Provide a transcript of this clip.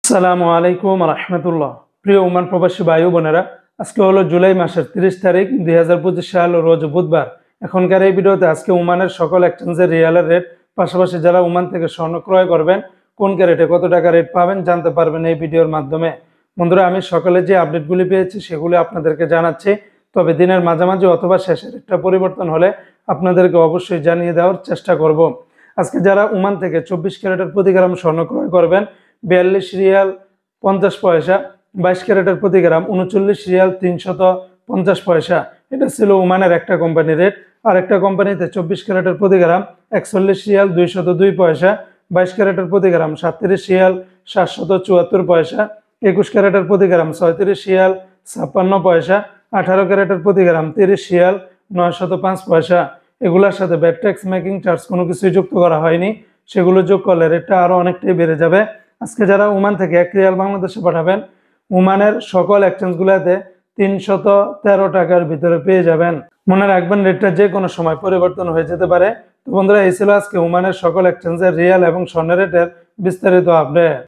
আসসালামু আলাইকুম রহমতুল্লাহ। প্রিয় ওমান প্রবাসী ভাই বোনেরা, আজকে হলো জুলাই মাসের 30 তারিখ 2025 সাল, রোজ বুধবার। এখনকার এই ভিডিওতে আজকে ওমানের সকল এক্সচেঞ্জের রিয়ালের রেট, পাশাপাশি যারা ওমান থেকে স্বর্ণ ক্রয় করবেন কোন ক্যারেটে কত টাকা রেট পাবেন জানতে পারবেন এই ভিডিওর মাধ্যমে। বন্ধুরা, আমি সকালে যে আপডেটগুলি পেয়েছি সেগুলি আপনাদেরকে জানাচ্ছি, তবে দিনের মাঝামাঝি অথবা শেষে রেটটা পরিবর্তন হলে আপনাদেরকে অবশ্যই জানিয়ে দেওয়ার চেষ্টা করব। আজকে যারা ওমান থেকে 24 ক্যারেটের প্রতি গ্রাম স্বর্ণ ক্রয় করবেন 42 রিয়াল 50 পয়সা, 22 ক্যারেটের প্রতি গ্রাম 39 রিয়াল 350 পয়সা। এটা ছিল ওমানের একটা কোম্পানির রেট। আর একটা কোম্পানিতে 24 ক্যারেটের প্রতি গ্রাম 41 রিয়াল 202 পয়সা, 22 ক্যারেটের প্রতি গ্রাম 37 রিয়াল 774 পয়সা, 21 ক্যারেটের প্রতি গ্রাম 36 রিয়াল 56 পয়সা, 18 ক্যারেটের প্রতি গ্রাম 30 রিয়াল 905 পয়সা। এগুলোর সাথে ব্যাট ট্যাক্স মেকিং চার্জ কোনো কিছুই যুক্ত করা হয়নি, সেগুলো যোগ করলে রেটটা আরো অনেকটাই বেড়ে যাবে। আজকে যারা ওমান থেকে 1 রিয়াল বাংলাদেশে পাঠাবেন, ওমানের সকল এক্সচেঞ্জগুলোতে 313 টাকার ভিতরে পেয়ে যাবেন। মনে রাখবেন, রেটটা যে কোনো সময় পরিবর্তন হয়ে যেতে পারে। তো বন্ধুরা, এই ছিল আজকে ওমানের সকল এক্সচেঞ্জের রিয়াল এবং স্বর্ণের রেটের বিস্তারিত আপডেট।